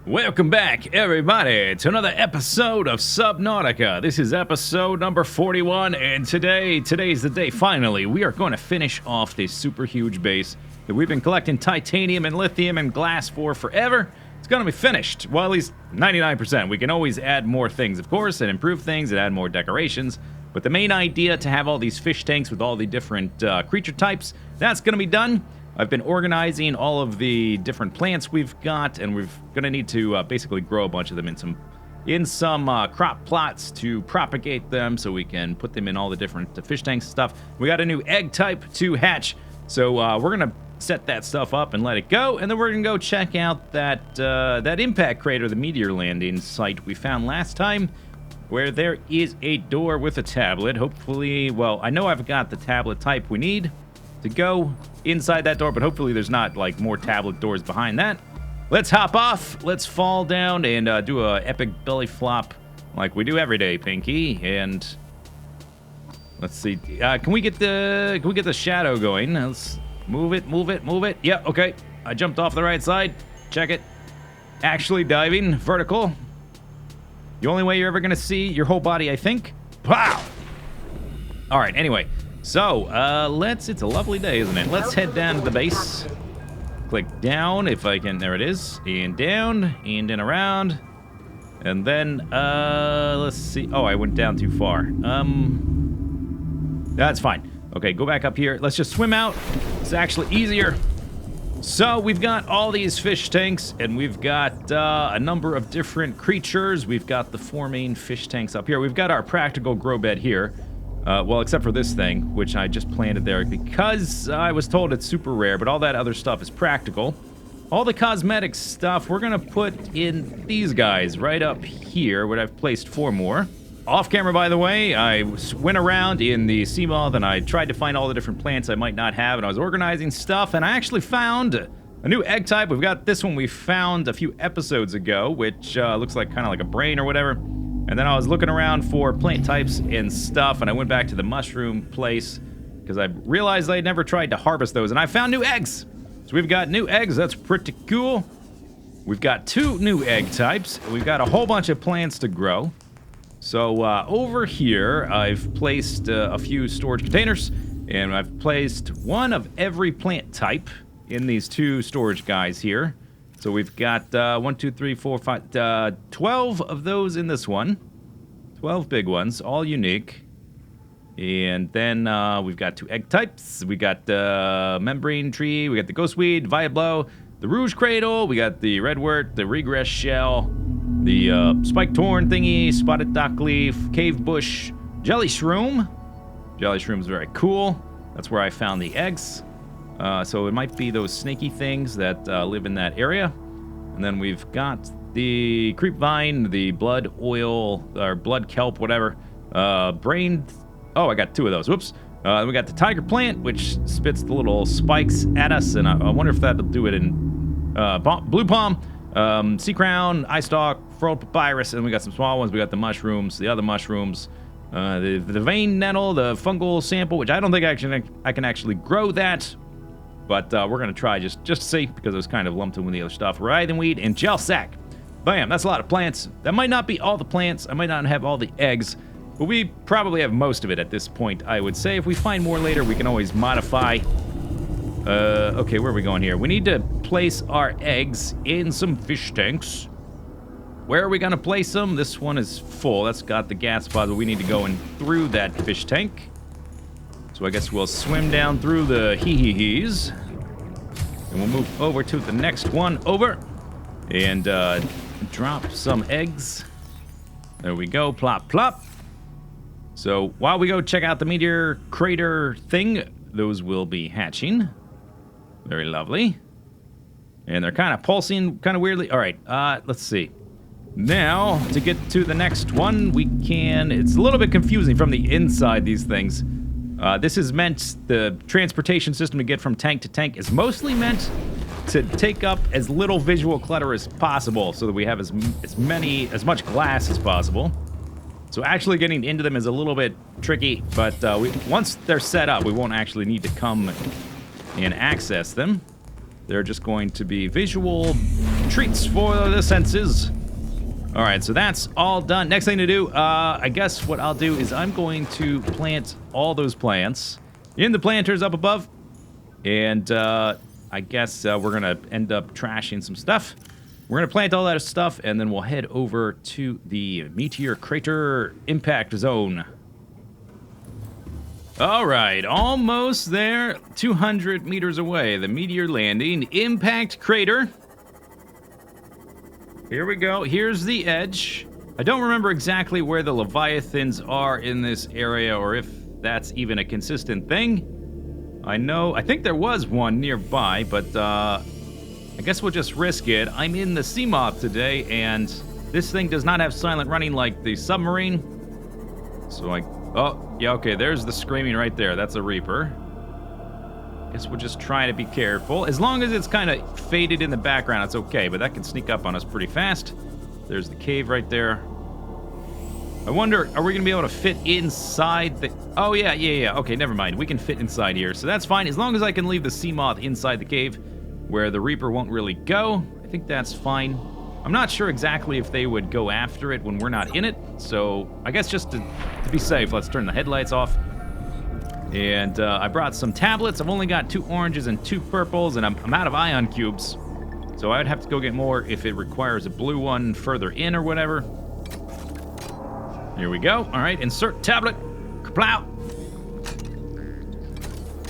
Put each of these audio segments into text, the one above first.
Welcome back, everybody, to another episode of Subnautica. This is episode number 41, and today's the day. Finally, we are going to finish off this super huge base that we've been collecting titanium and lithium and glass for forever. It's going to be finished. Well, at least 99%. We can always add more things, of course, and improve things and add more decorations. But the main idea to have all these fish tanks with all the different creature types, that's going to be done. I've been organizing all of the different plants we've got, and we're going to need to basically grow a bunch of them in some crop plots to propagate them so we can put them in all the different fish tanks and stuff. We got a new egg type to hatch, so we're going to set that stuff up and let it go, and then we're going to go check out that impact crater, the meteor landing site we found last time, where there is a door with a tablet. Hopefully, well, I know I've got the tablet type we need to go inside that door, but hopefully there's not like more tablet doors behind that. Let's hop off, let's fall down and do a epic belly flop like we do every day, Pinky. And let's see, can we get the shadow going? Let's move it. Yeah, okay, I jumped off the right side. Check it. Actually diving vertical, the only way you're ever gonna see your whole body, I think. Pow! All right, anyway, so it's a lovely day, isn't it? Let's head down to the base. Click down if I can. There it is. And down and then around. And then let's see. Oh, I went down too far. That's fine. Okay, go back up here. Let's just swim out. It's actually easier. So we've got all these fish tanks, and we've got a number of different creatures. We've got the 4 main fish tanks up here. We've got our practical grow bed here. Well, except for this thing, which I just planted there because I was told it's super rare, but all that other stuff is practical. All the cosmetic stuff we're going to put in these guys right up here, where I've placed 4 more. Off camera, by the way, I went around in the sea moth and I tried to find all the different plants I might not have, and I was organizing stuff, and I actually found a new egg type. We've got this one we found a few episodes ago, which looks like kind of like a brain or whatever. And then I was looking around for plant types and stuff, and I went back to the mushroom place because I realized I had never tried to harvest those, and I found new eggs. So we've got new eggs. That's pretty cool. We've got 2 new egg types. We've got a whole bunch of plants to grow. So over here, I've placed a few storage containers, and I've placed 1 of every plant type in these 2 storage guys here. So we've got 1, 2, 3, 4, 5, 12 of those in this one. 12 big ones, all unique. And then we've got 2 egg types. We got the membrane tree, we got the ghostweed, viablo, the rouge cradle, we got the redwort, the regress shell, the spiked torn thingy, spotted dock leaf, cave bush, jelly shroom. Jelly shroom's very cool. That's where I found the eggs. So it might be those snaky things that live in that area. And then we've got the creep vine, the blood oil, or blood kelp, whatever. Brain... Oh, I got 2 of those. Whoops. We got the tiger plant, which spits the little spikes at us, and I wonder if that'll do it in blue palm, sea crown, eye stalk, furled papyrus, and we got some small ones. We got the mushrooms, the other mushrooms, the vein nettle, the fungal sample, which I don't think I can actually grow that. But we're going to try just to see, because it was kind of lumped in with the other stuff. Writhing weed and gel sack. Bam, that's a lot of plants. That might not be all the plants. I might not have all the eggs. But we probably have most of it at this point, I would say. If we find more later, we can always modify. Okay, where are we going here? We need to place our eggs in some fish tanks. Where are we going to place them? This one is full. That's got the gas pod, but we need to go in through that fish tank. So I guess we'll swim down through the hee-hee-hees. And we'll move over to the next one over. And drop some eggs. There we go. Plop, plop. So while we go check out the meteor crater thing, those will be hatching. Very lovely. And they're kind of pulsing kind of weirdly. All right, let's see. Now, to get to the next one, we can... It's a little bit confusing from the inside, these things. This is meant, the transportation system to get from tank to tank is mostly meant to take up as little visual clutter as possible so that we have as much glass as possible. So actually getting into them is a little bit tricky, but once they're set up, we won't actually need to come and access them. They're just going to be visual treats for the senses. All right, so that's all done. Next thing to do, I guess what I'll do is I'm going to plant all those plants in the planters up above. And I guess we're going to end up trashing some stuff. We're going to plant all that stuff, and then we'll head over to the meteor crater impact zone. All right, almost there. 200 meters away, the meteor landing impact crater. Here we go. Here's the edge. I don't remember exactly where the Leviathans are in this area, or if that's even a consistent thing. I think there was one nearby, but I guess we'll just risk it. I'm in the Seamoth today, and this thing does not have silent running like the submarine. So oh, yeah, okay, there's the screaming right there. That's a Reaper. Guess we'll just try to be careful. As long as it's kind of faded in the background, it's okay, but that can sneak up on us pretty fast. There's the cave right there. I wonder, are we going to be able to fit inside the... Oh, yeah. Okay, never mind. We can fit inside here, so that's fine. As long as I can leave the Seamoth inside the cave where the Reaper won't really go, I think that's fine. I'm not sure exactly if they would go after it when we're not in it, so I guess just to be safe, let's turn the headlights off. And I brought some tablets. I've only got 2 oranges and 2 purples, and I'm out of ion cubes. So I'd have to go get more if it requires a blue one further in or whatever. Here we go. All right, insert tablet. Kaplow.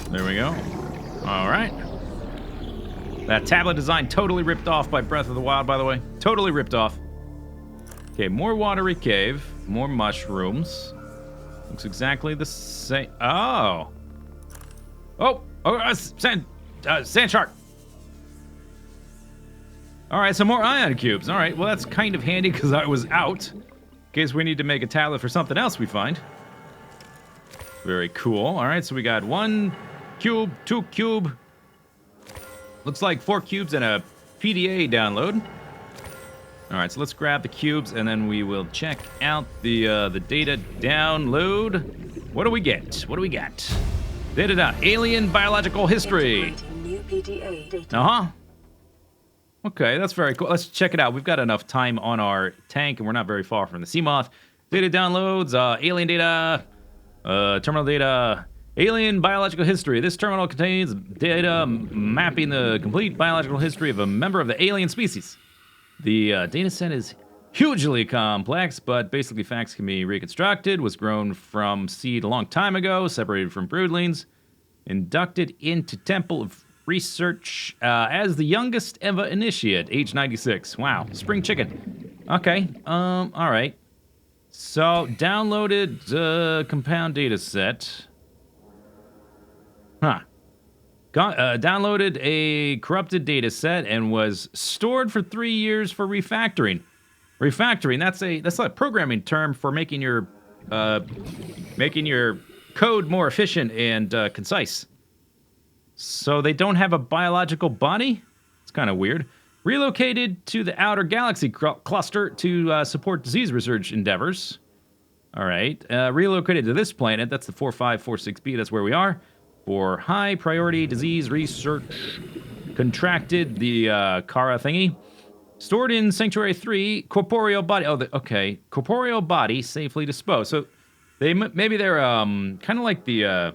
There we go. All right. That tablet design totally ripped off by Breath of the Wild, by the way. Totally ripped off. Okay, more watery cave. More mushrooms. Looks exactly the same. Oh. Sand shark. All right, some more ion cubes. All right, well, that's kind of handy because I was out. In case we need to make a tablet for something else we find. Very cool. All right, so we got 1 cube, 2 cube. Looks like 4 cubes and a PDA download. All right, so let's grab the cubes and then we will check out the data download. What do we get? What do we got? Data down. Alien biological history. Uh-huh. Okay, that's very cool. Let's check it out. We've got enough time on our tank, and we're not very far from the Seamoth. Data downloads, alien data, terminal data, alien biological history. This terminal contains data mapping the complete biological history of a member of the alien species. The data set is hugely complex, but basically facts can be reconstructed. Was grown from seed a long time ago, separated from broodlings, inducted into Temple of Research as the youngest ever initiate, age 96. Wow, spring chicken. Okay, all right. So, downloaded compound data set. Huh. Downloaded a corrupted data set and was stored for 3 years for refactoring. Refactoring, that's a programming term for making your code more efficient and concise. So they don't have a biological body? It's kind of weird. Relocated to the outer galaxy cluster to support disease research endeavors. All right. Relocated to this planet. That's the 4546b. That's where we are. For high priority disease research. Contracted the Kara thingy. Stored in Sanctuary 3. Corporeal body. Oh, okay. Corporeal body safely disposed. So maybe they're kind of like the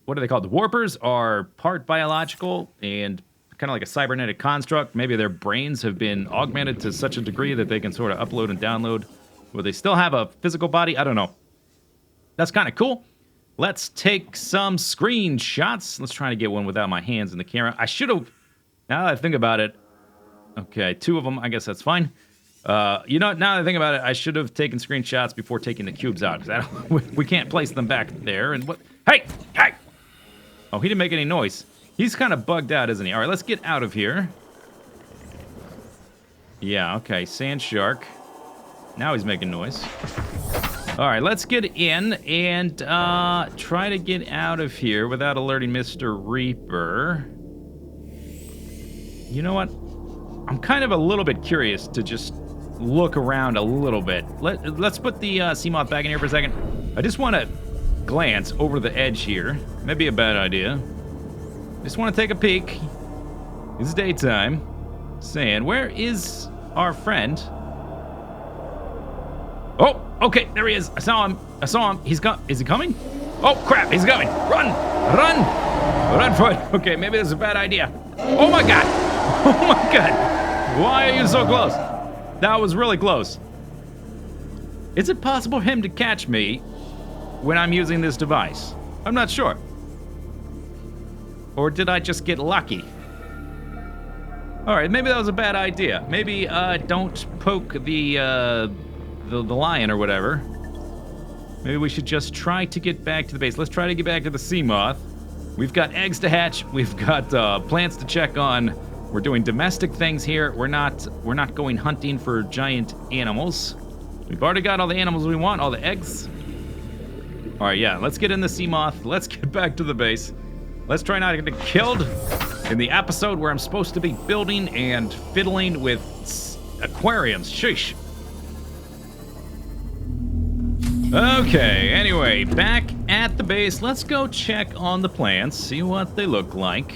what are they called? The warpers are part biological and kind of like a cybernetic construct. Maybe their brains have been augmented to such a degree that they can sort of upload and download. Will they still have a physical body? I don't know. That's kind of cool. Let's take some screenshots. Let's try to get one without my hands in the camera. I should have, now that I think about it, okay, 2 of them, I guess that's fine. You know, now that I think about it, I should have taken screenshots before taking the cubes out, because we can't place them back there. And what? Hey! Oh, he didn't make any noise. He's kind of bugged out, isn't he? All right, let's get out of here. Yeah, okay, sand shark. Now he's making noise. All right, let's get in and try to get out of here without alerting Mr. Reaper. You know what? I'm kind of a little bit curious to just look around a little bit. Let's put the Seamoth back in here for a second. I just want to glance over the edge here. That'd be a bad idea. Just want to take a peek. It's daytime. Saying, where is our friend? Oh, okay, there he is. I saw him. Is he coming? Oh, crap, he's coming. Run! Run for it. Okay, maybe this is a bad idea. Oh my god! Oh my god! Why are you so close? That was really close. Is it possible for him to catch me when I'm using this device? I'm not sure. Or did I just get lucky? Alright, maybe that was a bad idea. Maybe don't poke the lion or whatever. Maybe we should just try to get back to the base. Let's try to get back to the sea moth. We've got eggs to hatch. We've got plants to check on. We're doing domestic things here. We're not going hunting for giant animals. We've already got all the animals we want, all the eggs. All right, yeah, let's get in the sea moth. Let's get back to the base. Let's try not to get killed in the episode where I'm supposed to be building and fiddling with aquariums. Sheesh. Okay, anyway, back at the base. Let's go check on the plants, see what they look like.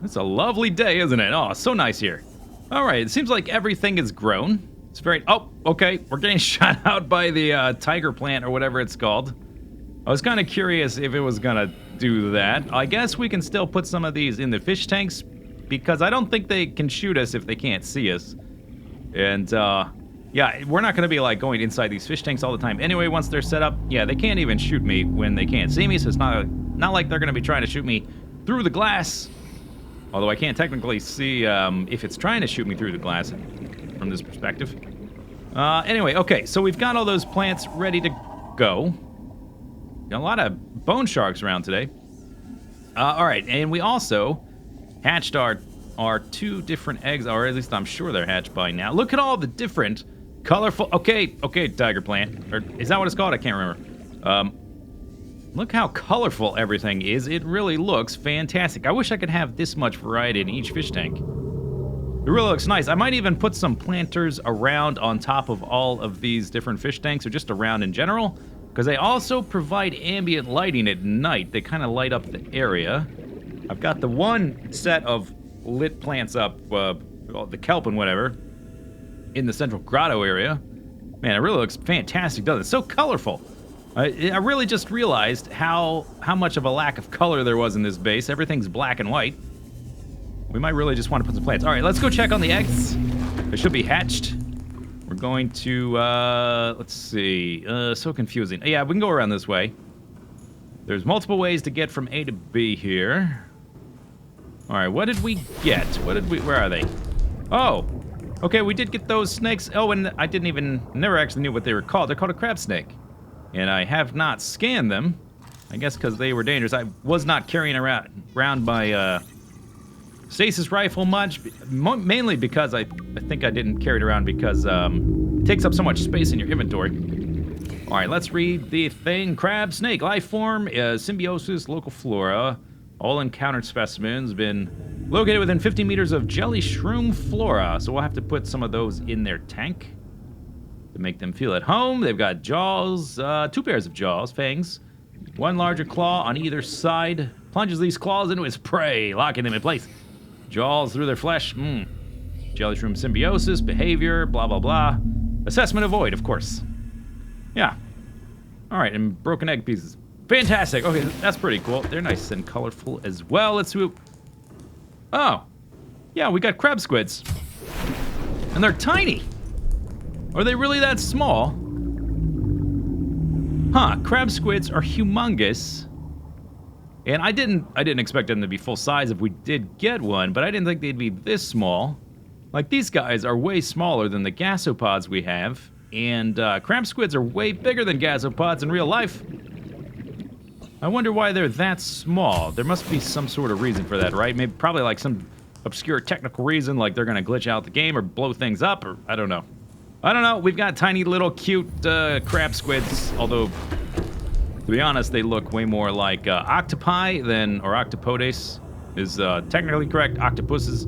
It's a lovely day, isn't it? Oh, so nice here. All right, it seems like everything is grown. It's very... Oh, okay, we're getting shot out by the tiger plant or whatever it's called. I was kind of curious if it was gonna do that. I guess we can still put some of these in the fish tanks because I don't think they can shoot us if they can't see us. And, yeah, we're not going to be, like, going inside these fish tanks all the time. Anyway, once they're set up, yeah, they can't even shoot me when they can't see me, so it's not like they're going to be trying to shoot me through the glass. Although I can't technically see if it's trying to shoot me through the glass from this perspective. Anyway, okay, so we've got all those plants ready to go. Got a lot of bone sharks around today. All right, and we also hatched our 2 different eggs, or at least I'm sure they're hatched by now. Look at all the different... colorful, okay, tiger plant. Or is that what it's called? I can't remember. Look how colorful everything is. It really looks fantastic. I wish I could have this much variety in each fish tank. It really looks nice. I might even put some planters around on top of all of these different fish tanks, or just around in general, because they also provide ambient lighting at night. They kind of light up the area. I've got the one set of lit plants up, the kelp and whatever, in the central grotto area. Man, it really looks fantastic, doesn't it? It's so colorful. I really just realized how much of a lack of color there was in this base. Everything's black and white. We might really just want to put some plants. All right, let's go check on the eggs. They should be hatched. We're going to, let's see. So confusing. Yeah, we can go around this way. There's multiple ways to get from A to B here. All right, what did we get? Where are they? Oh. Okay, we did get those snakes. Oh, and I never actually knew what they were called. They're called a crab snake. And I have not scanned them. I guess because they were dangerous. I was not carrying around my stasis rifle much. Mainly because I think I didn't carry it around because it takes up so much space in your inventory. All right, let's read the thing. Crab snake, life form, symbiosis, local flora. All encountered specimens been located within 50 meters of jelly shroom flora, so we'll have to put some of those in their tank to make them feel at home. They've got jaws, 2 pairs of jaws, fangs, 1 larger claw on either side. Plunges these claws into its prey, locking them in place. Jaws through their flesh. Jelly shroom symbiosis, behavior, blah, blah, blah. Assessment avoid, of course. Yeah. All right, and broken egg pieces. Fantastic. Okay, that's pretty cool. They're nice and colorful as well. Let's swoop. Oh. Yeah, we got crab squids. And they're tiny. Are they really that small? Huh, crab squids are humongous. And I didn't expect them to be full size if we did get one, but I didn't think they'd be this small. Like, these guys are way smaller than the gasopods we have. And crab squids are way bigger than gasopods in real life. I wonder why they're that small. There must be some sort of reason for that, right? Maybe probably like some obscure technical reason, like they're gonna glitch out the game or blow things up, or I don't know. I don't know. We've got tiny little cute crab squids, although to be honest, they look way more like octopi than, or octopodes is technically correct. Octopuses,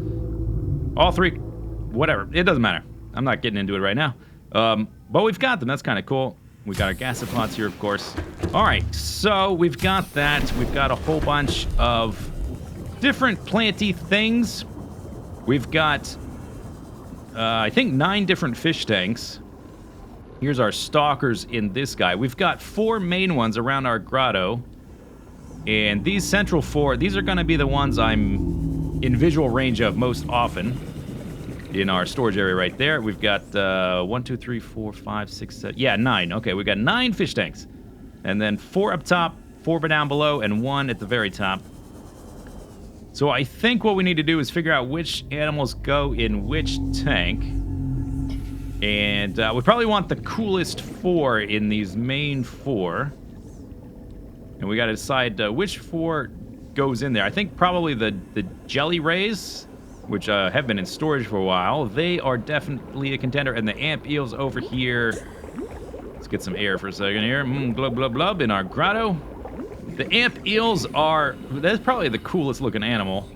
all 3, whatever. It doesn't matter. I'm not getting into it right now. But we've got them. That's kind of cool. We got our gasopods here, of course. All right, so we've got that. We've got a whole bunch of different planty things. We've got, I think, 9 different fish tanks. Here's our stalkers in this guy. We've got 4 main ones around our grotto. And these central 4, these are going to be the ones I'm in visual range of most often. In our storage area right there. We've got 1, 2, 3, 4, 5, 6, 7. Yeah, 9. Okay, we've got 9 fish tanks. And then 4 up top, 4 down below, and 1 at the very top. So I think what we need to do is figure out which animals go in which tank. And we probably want the coolest 4 in these main 4. And we got to decide which 4 goes in there. I think probably the jelly rays, which have been in storage for a while. They are definitely a contender. And the amp eels over here. Let's get some air for a second here. Glub, glub, glub in our grotto. The amp eels are... That's probably the coolest looking animal.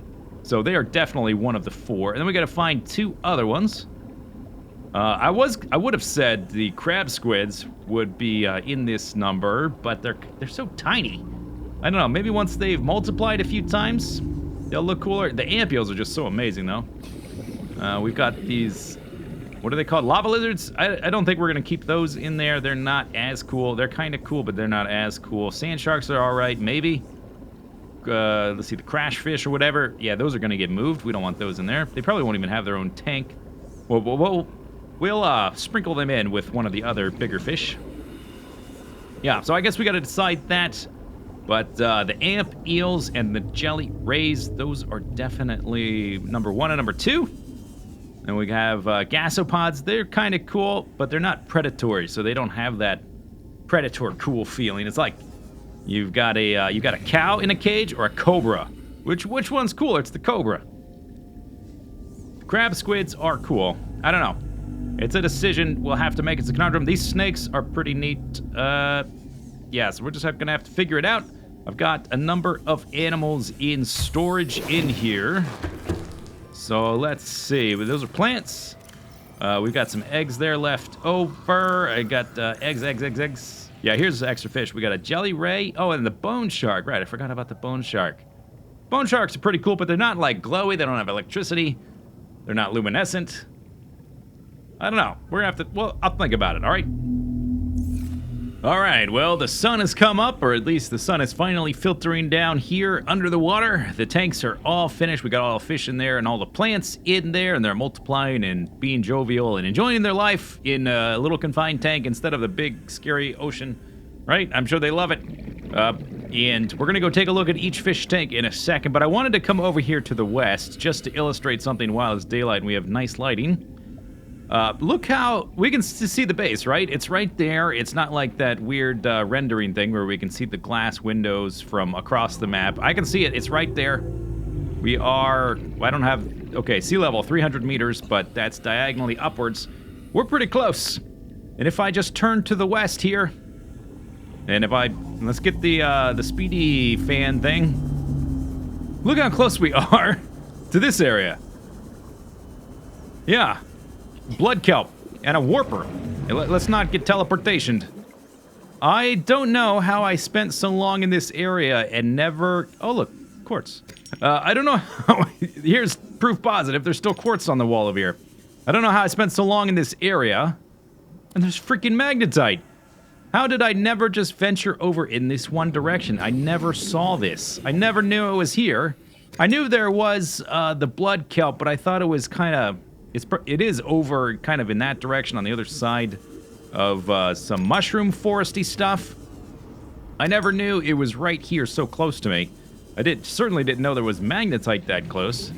So they are definitely one of the 4. And then we got to find 2 other ones. I would have said the crab squids would be in this number, but they're so tiny. I don't know. Maybe once they've multiplied a few times, they'll look cooler. The amp eels are just so amazing, though. We've got these... What are they called? Lava lizards? I don't think we're going to keep those in there. They're not as cool. They're kind of cool, but they're not as cool. Sand sharks are all right, maybe. Let's see, the crash fish or whatever. Yeah, those are going to get moved. We don't want those in there. They probably won't even have their own tank. We'll sprinkle them in with one of the other bigger fish. Yeah, so I guess we got to decide that. But the amp eels and the jelly rays, those are definitely number 1 and number 2. And we have gasopods. They're kind of cool, but they're not predatory, so they don't have that predator cool feeling. It's like you've got a cow in a cage or a cobra. Which one's cooler? It's the cobra. Crab squids are cool. I don't know. It's a decision we'll have to make. It's a conundrum. These snakes are pretty neat. Yeah, so we're just going to have to figure it out. I've got a number of animals in storage in here. So let's see. Those are plants. We've got some eggs there left over. I got eggs. Yeah, here's extra fish. We got a jelly ray. Oh, and the bone shark. Right, I forgot about the bone shark. Bone sharks are pretty cool, but they're not like glowy. They don't have electricity. They're not luminescent. I don't know. We're gonna have to... Well, I'll think about it, all right? All right, well, the sun has come up, or at least the sun is finally filtering down here under the water. The tanks are all finished. We got all the fish in there and all the plants in there, and they're multiplying and being jovial and enjoying their life in a little confined tank instead of the big, scary ocean, right? I'm sure they love it. And we're going to go take a look at each fish tank in a second, but I wanted to come over here to the west just to illustrate something while it's daylight and we have nice lighting. Look how we can see the base, right? It's right there. It's not like that weird rendering thing where we can see the glass windows from across the map. I can see it. It's right there. We are... I don't have... Okay, sea level 300 meters, but that's diagonally upwards. We're pretty close. And if I just turn to the west here, and if I... Let's get the speedy fan thing. Look how close we are to this area. Yeah. Blood kelp and a warper. Let's not get teleportationed. I don't know how I spent so long in this area and never... Oh, look, quartz. I don't know how... Here's proof positive. There's still quartz on the wall over here. I don't know how I spent so long in this area. And there's freaking magnetite. How did I never just venture over in this one direction? I never saw this. I never knew it was here. I knew there was the blood kelp, but I thought it was kind of... It is over kind of in that direction on the other side of some mushroom foresty stuff. I never knew it was right here so close to me. I certainly didn't know there was magnetite that close.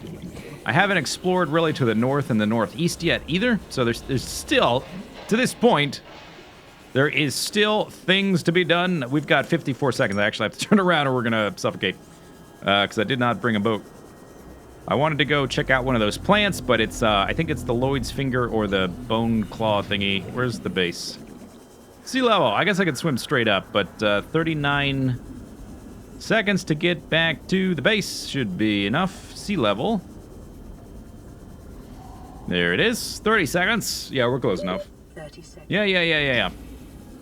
I haven't explored really to the north and the northeast yet either, so there's still, to this point, there is still things to be done. We've got 54 seconds. I actually have to turn around or we're going to suffocate because I did not bring a boat. I wanted to go check out one of those plants, but it's, I think it's the Lloyd's finger or the bone claw thingy. Where's the base? Sea level. I guess I could swim straight up, but 39 seconds to get back to the base should be enough. Sea level. There it is. 30 seconds. Yeah, we're close enough. 30 seconds. Yeah.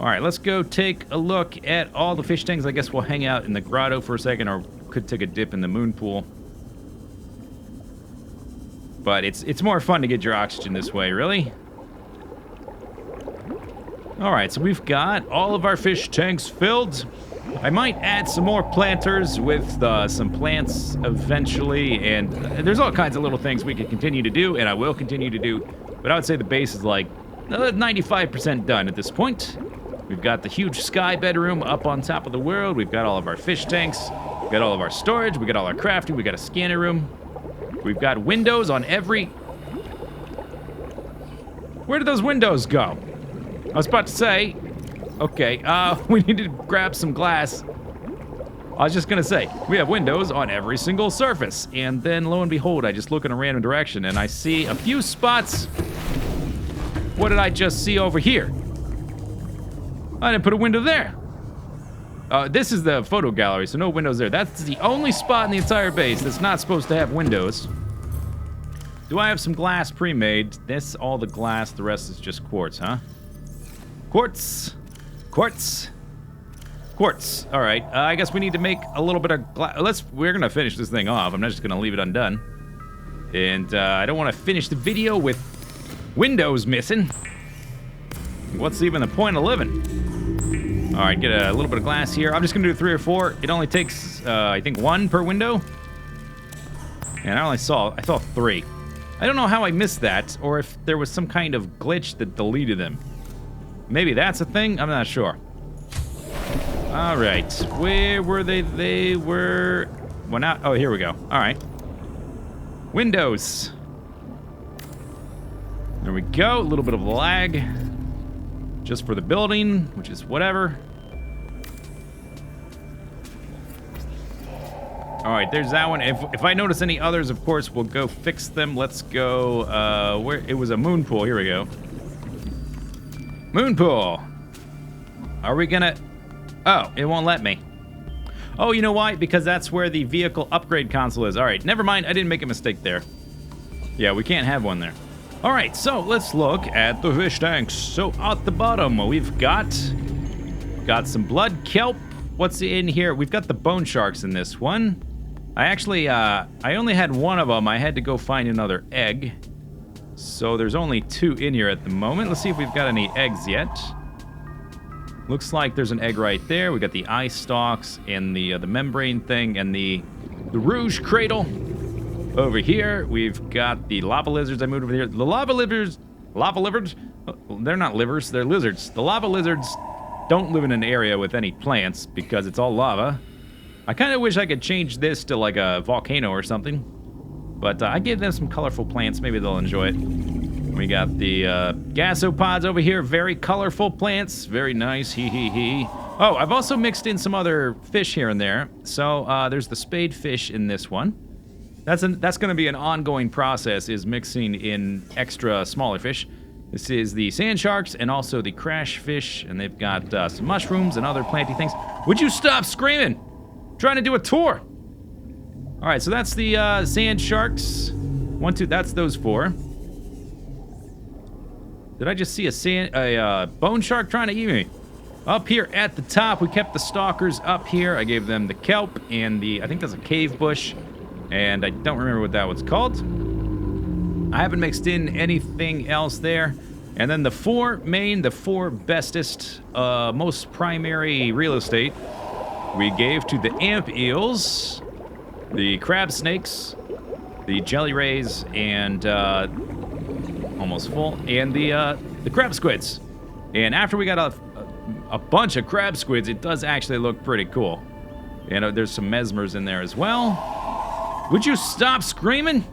All right, let's go take a look at all the fish tanks. I guess we'll hang out in the grotto for a second, or could take a dip in the moon pool. But it's more fun to get your oxygen this way, really. All right, so we've got all of our fish tanks filled. I might add some more planters with some plants eventually, and there's all kinds of little things we can continue to do, and I will continue to do. But I would say the base is like 95% done at this point. We've got the huge sky bedroom up on top of the world. We've got all of our fish tanks. We've got all of our storage. We got all our crafting. We got a scanner room. We've got windows on every... Where did those windows go? I was about to say... Okay, we need to grab some glass. I was just gonna say, we have windows on every single surface. And then, lo and behold, I just look in a random direction and I see a few spots. What did I just see over here? I didn't put a window there. This is the photo gallery, so no windows there. That's the only spot in the entire base that's not supposed to have windows. Do I have some glass pre-made? This, all the glass, the rest is just quartz, huh? Quartz. Quartz. Quartz. All right, I guess we need to make a little bit of glass. We're gonna finish this thing off. I'm not just gonna leave it undone. And I don't want to finish the video with windows missing. What's even the point of living? All right, get a little bit of glass here. I'm just gonna do 3 or 4. It only takes, I think, 1 per window. And I saw 3. I don't know how I missed that, or if there was some kind of glitch that deleted them. Maybe that's a thing? I'm not sure. All right, where were they? They were... Well, now... Oh, here we go. All right. Windows. There we go. A little bit of lag. Just for the building, which is whatever. All right, there's that one. If I notice any others, of course, we'll go fix them. Let's go, where it was a moon pool. Here we go. Moon pool. Are we gonna... Oh, it won't let me. Oh, you know why? Because that's where the vehicle upgrade console is. All right, never mind. I didn't make a mistake there. Yeah, we can't have one there. All right, so let's look at the fish tanks. So at the bottom, we've got some blood kelp. What's in here? We've got the bone sharks in this one. I actually, I only had one of them. I had to go find another egg. So there's only 2 in here at the moment. Let's see if we've got any eggs yet. Looks like there's an egg right there. We got the eye stalks and the membrane thing and the rouge cradle. Over here, we've got the lava lizards. I moved over here. The lava lizards, they're not livers, they're lizards. The lava lizards don't live in an area with any plants because it's all lava. I kind of wish I could change this to like a volcano or something. But I gave them some colorful plants. Maybe they'll enjoy it. We got the gasopods over here. Very colorful plants. Very nice. Hee hee hee. Oh, I've also mixed in some other fish here and there. So there's the spade fish in this one. That's going to be an ongoing process, is mixing in extra smaller fish. This is the sand sharks and also the crash fish, and they've got some mushrooms and other planty things. Would you stop screaming? I'm trying to do a tour. All right, so that's the sand sharks. 1, 2, that's those 4. Did I just see a bone shark trying to eat me? Up here at the top, we kept the stalkers up here. I gave them the kelp and I think that's a cave bush. And I don't remember what that was called. I haven't mixed in anything else there. And then the 4 bestest, most primary real estate we gave to the amp eels, the crab snakes, the jelly rays, and almost full, and the crab squids. And after we got a bunch of crab squids, it does actually look pretty cool. And there's some mesmers in there as well. Would you stop screaming?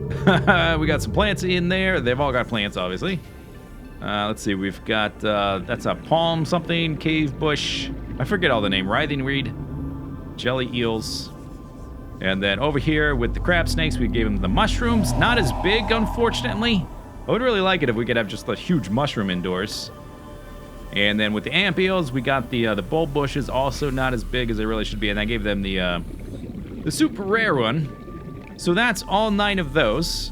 We got some plants in there. They've all got plants, obviously. Let's see. We've got, that's a palm something, cave bush. I forget all the name. Writhing reed, jelly eels. And then over here with the crab snakes, we gave them the mushrooms. Not as big, unfortunately. I would really like it if we could have just a huge mushroom indoors. And then with the amp eels, we got the bulb bushes, also not as big as they really should be. And I gave them the super rare one. So that's all 9 of those.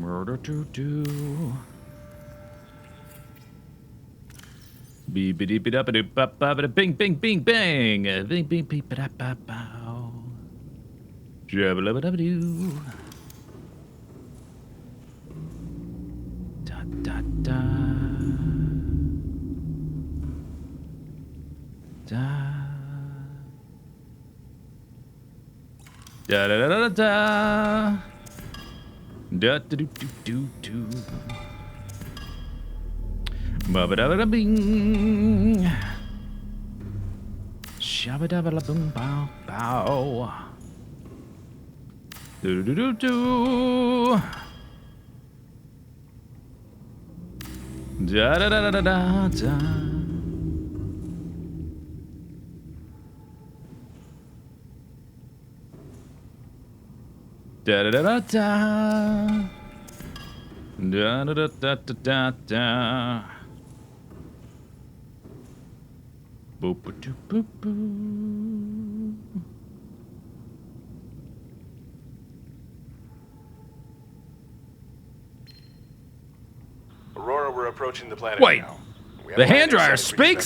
Murder to do. Bing bing bing bing bang. Bing bing bing ba ba bow. Jabba dabba doo. Da da da. Da. Da da da da da. Da da do do do do. Ba ba da ba da bing. Shabba da ba da boom bow bow. Do do do do. Da da da da da da. Da da da da da. Da da da da da da da. Boop boop boop boop. Aurora, we're approaching the planet Wait, now. the hand dryer speaks?